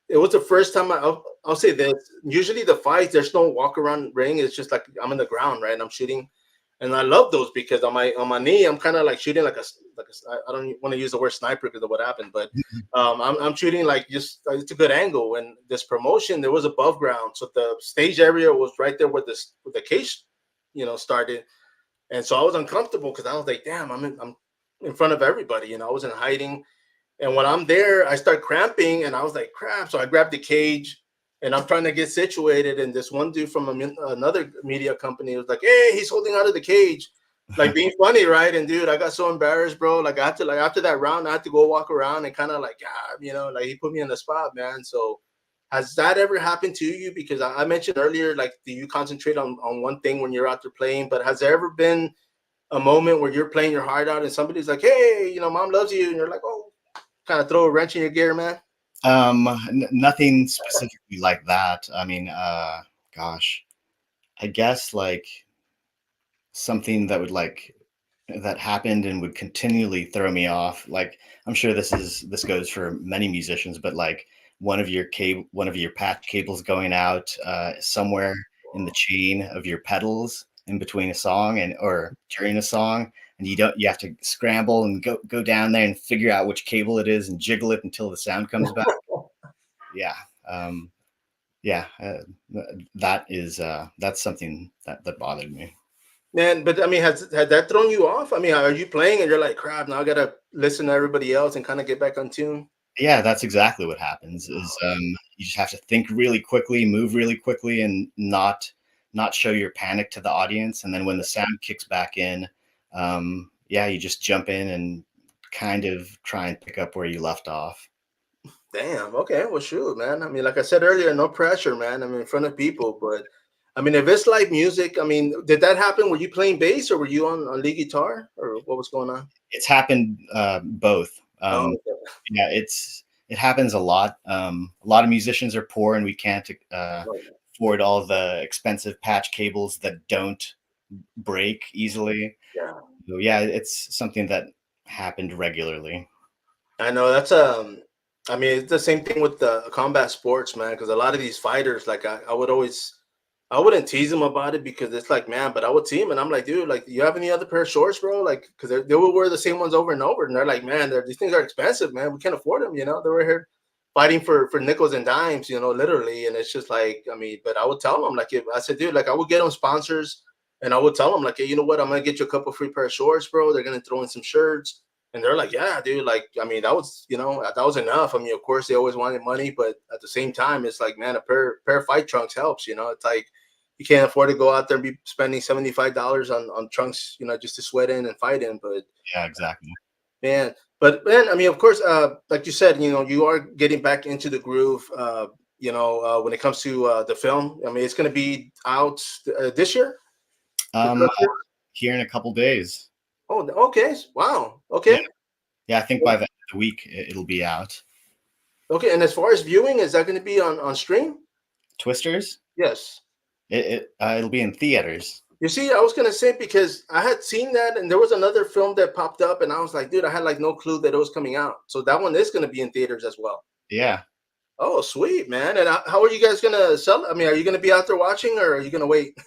It was the first time I'll say this. Usually the fights, there's no walk around ring. It's just like I'm in the ground, right? And I'm shooting, and I love those because on my knee, I'm kind of like shooting I don't want to use the word sniper because of what happened, but I'm shooting like just it's a good angle. And this promotion, there was above ground, so the stage area was right there with the cage started. And so I was uncomfortable because I was like, damn, I'm in front of everybody. I wasn't hiding. And when I'm there, I start cramping and I was like, crap. So I grabbed the cage and I'm trying to get situated. And this one dude from another media company was like, "Hey, he's holding out of the cage," like being funny, right? And dude, I got so embarrassed, bro. Like, I had to, like, after that round, I had to go walk around and kind of like, like, he put me in the spot, man. So has that ever happened to you? Because I mentioned earlier, like, do you concentrate on one thing when you're out there playing? But has there ever been a moment where you're playing your heart out and somebody's like, "Hey, mom loves you," and you're like, "Oh," kind of throw a wrench in your gear, man? Nothing specifically like that. I mean, gosh, I guess like something that would like that happened and would continually throw me off. Like, I'm sure this goes for many musicians, but like one of your patch cables going out somewhere in the chain of your pedals in between a song and or during a song, and you have to scramble and go down there and figure out which cable it is and jiggle it until the sound comes back. Yeah. Um, yeah, that's something that bothered me. Man, but I mean, had that thrown you off? I mean, are you playing and you're like, crap, now I gotta listen to everybody else and kind of get back on tune? Yeah, that's exactly what happens is you just have to think really quickly, move really quickly, and not show your panic to the audience. And then when the sound kicks back in, yeah, you just jump in and kind of try and pick up where you left off. Damn. Okay. Well, shoot, man. I mean, like I said earlier, no pressure, man. I mean, in front of people, but I mean, if it's live music, I mean, did that happen? Were you playing bass or were you on lead guitar or what was going on? It's happened both. Oh, Yeah, it happens a lot. A lot of musicians are poor, and we can't okay. afford all the expensive patch cables that don't break easily. Yeah. So yeah, it's something that happened regularly. I know that's I mean, it's the same thing with the combat sports, man. Because a lot of these fighters, like I would always I wouldn't tease him about it because it's like, man, but I would see him and I'm like, dude, like, you have any other pair of shorts, bro? Like, because they will wear the same ones over and over. And they're like, man, these things are expensive, man. We can't afford them, you know? They were here fighting for nickels and dimes, you know, literally. And it's just like, I mean, but I would tell them, like, if I said, dude, like, I would get them sponsors and I would tell them, like, hey, you know what? I'm going to get you a couple free pair of shorts, bro. They're going to throw in some shirts. And they're like, yeah, dude, like, I mean, that was, you know, that was enough. I mean, of course, they always wanted money, but at the same time, it's like, man, a pair of fight trunks helps, you know? It's like, you can't afford to go out there and be spending $75 on trunks, you know, just to sweat in and fight in. But Yeah, exactly. man, but man, I mean, of course, like you said, you know, you are getting back into the groove. When it comes to the film, I mean, it's going to be out this year. Um, Here in a couple days. Oh, okay. Wow. Yeah, Okay. yeah. I think by the end of the week it'll be out. Okay. And as far as viewing, is that going to be on stream? Twisters. Yes. It'll be in theaters. You see, I was gonna say because I had seen that, and there was another film that popped up, and I was like, dude, I had like no clue that it was coming out. So that one is gonna be in theaters as well. Yeah. Oh, sweet, man! And how are you guys gonna sell it? I mean, are you gonna be out there watching, or are you gonna wait?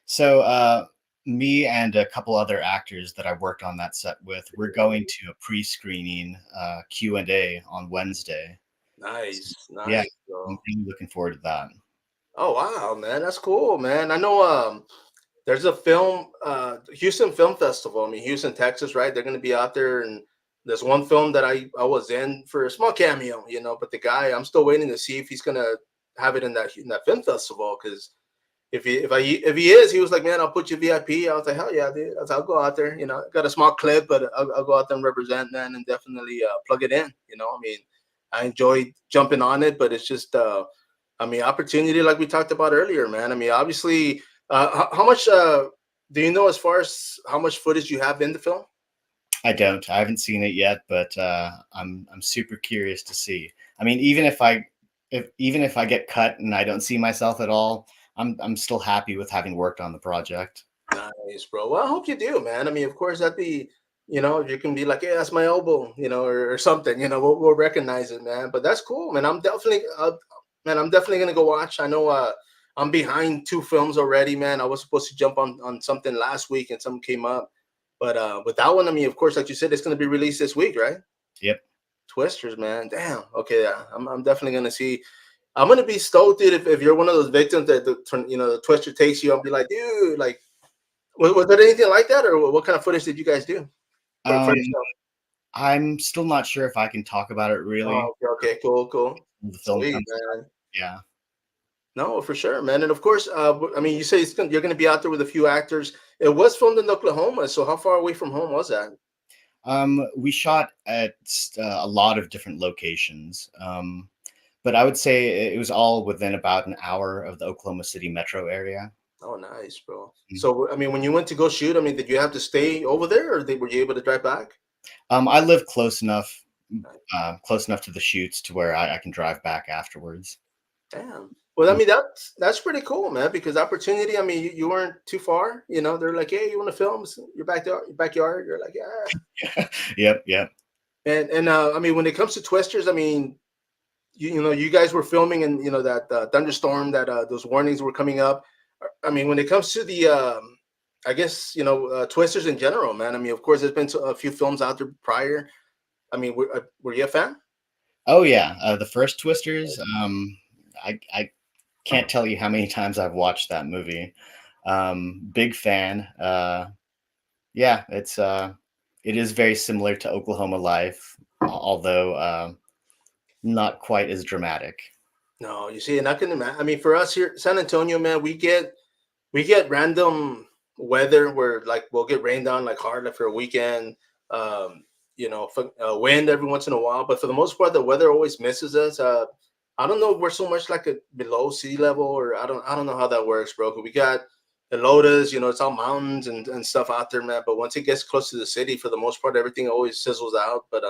So, me and a couple other actors that I worked on that set with, we're going to a pre-screening Q&A on Wednesday. Nice, Yeah, nice, I'm bro. really looking forward to that. Oh wow, man, that's cool, man. I know there's a film Houston Film Festival. I mean, Houston, Texas, right? They're gonna be out there, and there's one film that I was in for a small cameo, you know. But the guy, I'm still waiting to see if he's gonna have it in that film festival because if he is, he was like, man, I'll put you VIP. I was like, hell yeah, dude. I'll go out there. You know, got a small clip, but I'll go out there and represent, man, and definitely plug it in. You know, I mean, I enjoyed jumping on it, but it's just, I mean, opportunity like we talked about earlier, man. I mean, obviously, how much do you know as far as how much footage you have in the film? I don't. I haven't seen it yet, but I'm super curious to see. I mean, even if I get cut and I don't see myself at all, I'm still happy with having worked on the project. Nice, bro. Well, I hope you do, man. I mean, of course, that'd be, you know, you can be like, hey, that's my elbow, you know, or something, you know, we'll recognize it, man. But that's cool, man. I'm definitely gonna go watch. I know, I'm behind two films already, man. I was supposed to jump on something last week, and something came up. But with that one, I mean, of course, like you said, it's gonna be released this week, right? Yep. Twisters, man. Damn. Okay, yeah. I'm definitely gonna see. I'm gonna be stoked, dude, if you're one of those victims that the twister takes you. I'll be like, dude, like. Was there anything like that, or what kind of footage did you guys do for Um, yourself? I'm still not sure if I can talk about it really. Oh, okay, okay, cool, cool, The film sweet, comes out. man. Yeah. No, for sure, man. And of course, I mean, you say you're going to be out there with a few actors. It was filmed in Oklahoma, so how far away from home was that? We shot at a lot of different locations, but I would say it was all within about an hour of the Oklahoma City metro area. Oh, nice, bro. Mm. So, I mean, when you went to go shoot, I mean, did you have to stay over there, or were you able to drive back? I live close enough to the shoots to where I can drive back afterwards. Damn. Well, I mean, that's pretty cool, man. Because opportunity, I mean, you weren't too far. You know, they're like, hey, you want to film your backyard? You're like, yeah. Yep, yep. And I mean, when it comes to twisters, I mean, you know, you guys were filming, and you know that thunderstorm that those warnings were coming up. I mean, when it comes to the, I guess twisters in general, man. I mean, of course, there's been a few films out there prior. I mean, were you a fan? Oh yeah, the first Twisters. I can't tell you how many times I've watched that movie. Big fan. Yeah, it is very similar to Oklahoma Life, although not quite as dramatic. No, you see, and I can imagine. I mean, for us here, San Antonio, man, we get random weather where like we'll get rained on like hard like for a weekend. Wind every once in a while, but for the most part, the weather always misses us. I don't know if we're so much like a below sea level, or I don't know how that works, bro. 'Cause we got the Lotus, you know, it's all mountains and stuff out there, man. But once it gets close to the city, for the most part, everything always sizzles out. But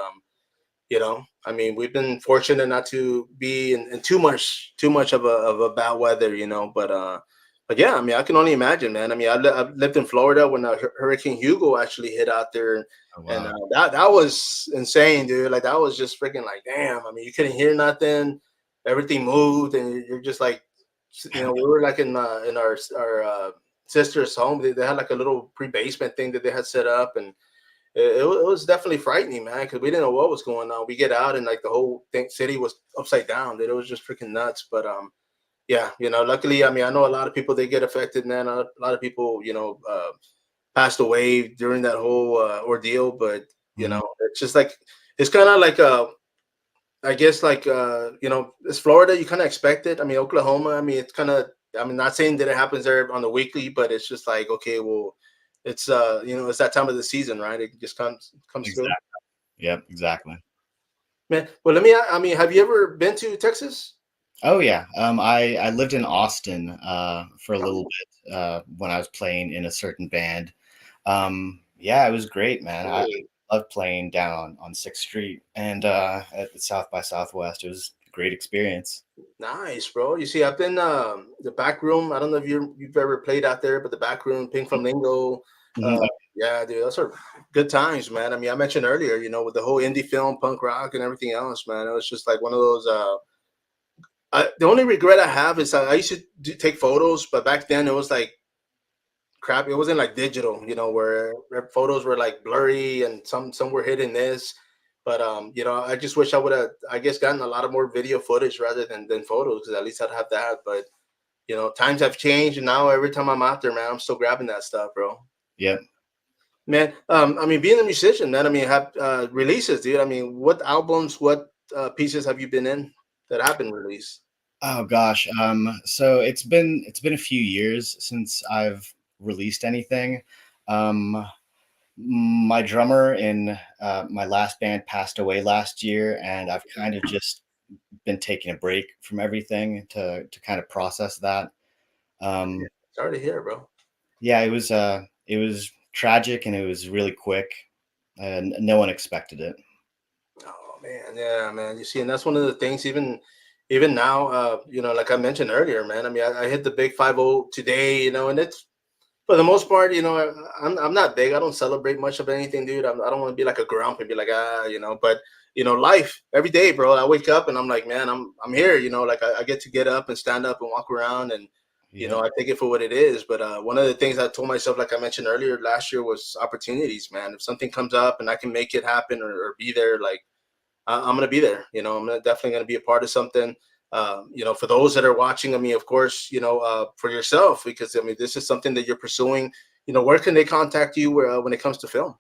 I mean, we've been fortunate not to be in too much of a bad weather, you know. But yeah, I mean, I can only imagine, man. I mean, I've lived in Florida when Hurricane Hugo actually hit out there, Oh, and wow. that was insane, dude. Like that was just freaking like, damn. I mean, you couldn't hear nothing, everything moved, and you're just like You know, we were like in our sister's home. They had like a little pre-basement thing that they had set up, and it was definitely frightening, man, because we didn't know what was going on. We get out and like the whole city was upside down. Dude. It was just freaking nuts. But yeah, you know, luckily, I mean, I know a lot of people they get affected, man. A lot of people, you know, passed away during that whole ordeal. But you Mhm. know, it's just like it's kind of like I guess like you know, it's Florida. You kind of expect it. I mean, Oklahoma. I mean, it's kind of. I mean, not saying that it happens there on the weekly, but it's just like okay, well, it's you know, it's that time of the season, right? It just comes through. Exactly. Yep, exactly. Man, well, let me. I mean, have you ever been to Texas? Oh yeah. I lived in Austin for a little bit when I was playing in a certain band. Yeah, it was great, man. I Oh, loved playing down on Sixth Street and at the South by Southwest. It was a great experience. nice, bro. You see, I've been the back room. I don't know if you've ever played out there, but the back room, Pink Flamingo. Mhm. Uh, yeah, dude, those are good times, man. I mean, I mentioned earlier, you know, with the whole indie film, punk rock, and everything else, man. It was just like one of those. The only regret I have is I used to take photos, but back then it was like crap. It wasn't like digital, you know, where photos were like blurry and some were hitting this. But you know, I just wish I would have, I guess, gotten a lot of more video footage rather than photos, because at least I'd have that. But you know, times have changed, and now every time I'm out there, man, I'm still grabbing that stuff, bro. Yep. Man, I mean, being a musician, man, I mean, have releases, dude. I mean, what albums, what pieces have you been in that have been released? Oh gosh. So it's been a few years since I've released anything. Um, my drummer in my last band passed away last year, and I've kind of just been taking a break from everything to kind of process that. Um, Sorry to hear, bro. yeah, it was tragic and it was really quick, and no one expected it. Oh man, yeah, man. You see, and that's one of the things. Even now, you know, like I mentioned earlier, man. I mean, I hit the big 5-0 today, you know, and it's for the most part, you know, I'm not big. I don't celebrate much of anything, dude. I don't want to be like a grump and be like you know. But you know, life every day, bro. I wake up and I'm like, man, I'm here. You know, like I get to get up and stand up and walk around, and you Yeah. know, I take it for what it is. But one of the things I told myself, like I mentioned earlier last year, was opportunities, man. If something comes up and I can make it happen or be there, like I'm gonna be there. You know, definitely gonna be a part of something. You know, for those that are watching, I mean, of course, you know, for yourself, because I mean, this is something that you're pursuing. You know, where can they contact you when it comes to film?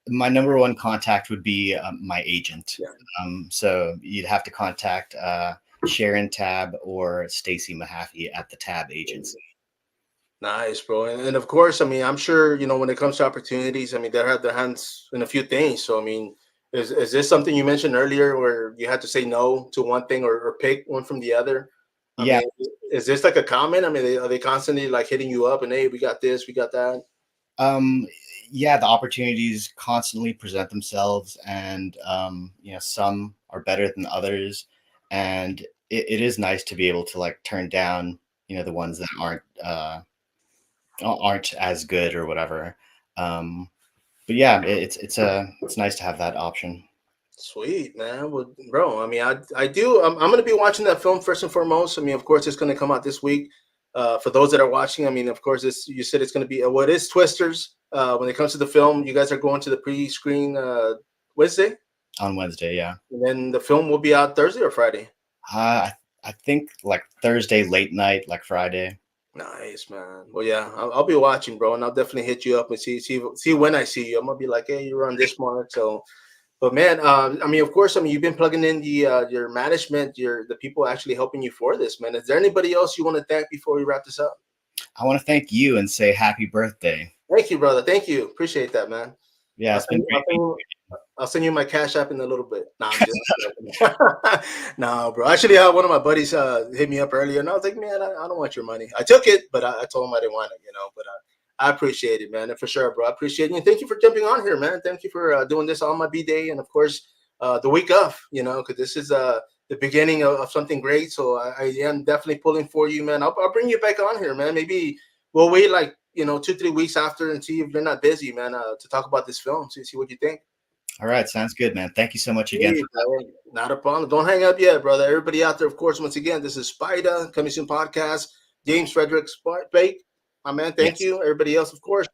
My number one contact would be my agent. Yeah, So you'd have to contact Sharon Tab or Stacy Mahaffey at the Tab Agency. nice, bro. And of course, I mean, I'm sure you know when it comes to opportunities. I mean, they have their hands in a few things. So I mean, is this something you mentioned earlier, where you had to say no to one thing or pick one from the other? I Yeah. mean, is this like a comment? I mean, are they constantly like hitting you up and hey, we got this, we got that? Um, yeah, the opportunities constantly present themselves, and you know, some are better than others, and it is nice to be able to like turn down, you know, the ones that aren't as good or whatever. Um, but yeah, it's nice to have that option. Sweet, man. Well, bro, I mean, I do. I'm going to be watching that film first and foremost. I mean, of course, it's going to come out this week. For those that are watching, I mean, of course, you said it's going to be what is Twisters. When it comes to the film, you guys are going to the pre-screen Wednesday, On Wednesday. Yeah. and then the film will be out Thursday or Friday. I think like Thursday late night, like Friday. Nice, man. Well, yeah, I'll be watching, bro, and I'll definitely hit you up and see when I see you. I'm gonna be like, hey, you're on this mark, so. But man, I mean, of course, I mean, you've been plugging in your management, the people actually helping you for this, man. Is there anybody else you want to thank before we wrap this up? I want to thank you and say happy birthday. Thank you, brother. Thank you. Appreciate that, man. Yeah, I'll it's been send, I'll great. send, I'll send you my cash app in a little bit. Nah, I'm just joking. No, bro. Actually, one of my buddies hit me up earlier, and I was like, man, I don't want your money. I took it, but I told him I didn't want it, you know. But I appreciate it, man, and for sure, bro. I appreciate it. And thank you for jumping on here, man. Thank you for doing this on my B day, and of course, the week of, you know, because this is the beginning of something great. So I am definitely pulling for you, man. I'll bring you back on here, man. Maybe we'll wait like you know 2-3 weeks after and see if you're not busy, man, to talk about this film. See what you think. All right, sounds good, man. Thank you so much again. Hey, not a problem. Don't hang up yet, brother. Everybody out there, of course, once again, this is Spider Coming Soon Podcast. James Frederick Spake, my man. Thank Yes. you. Everybody else, of course.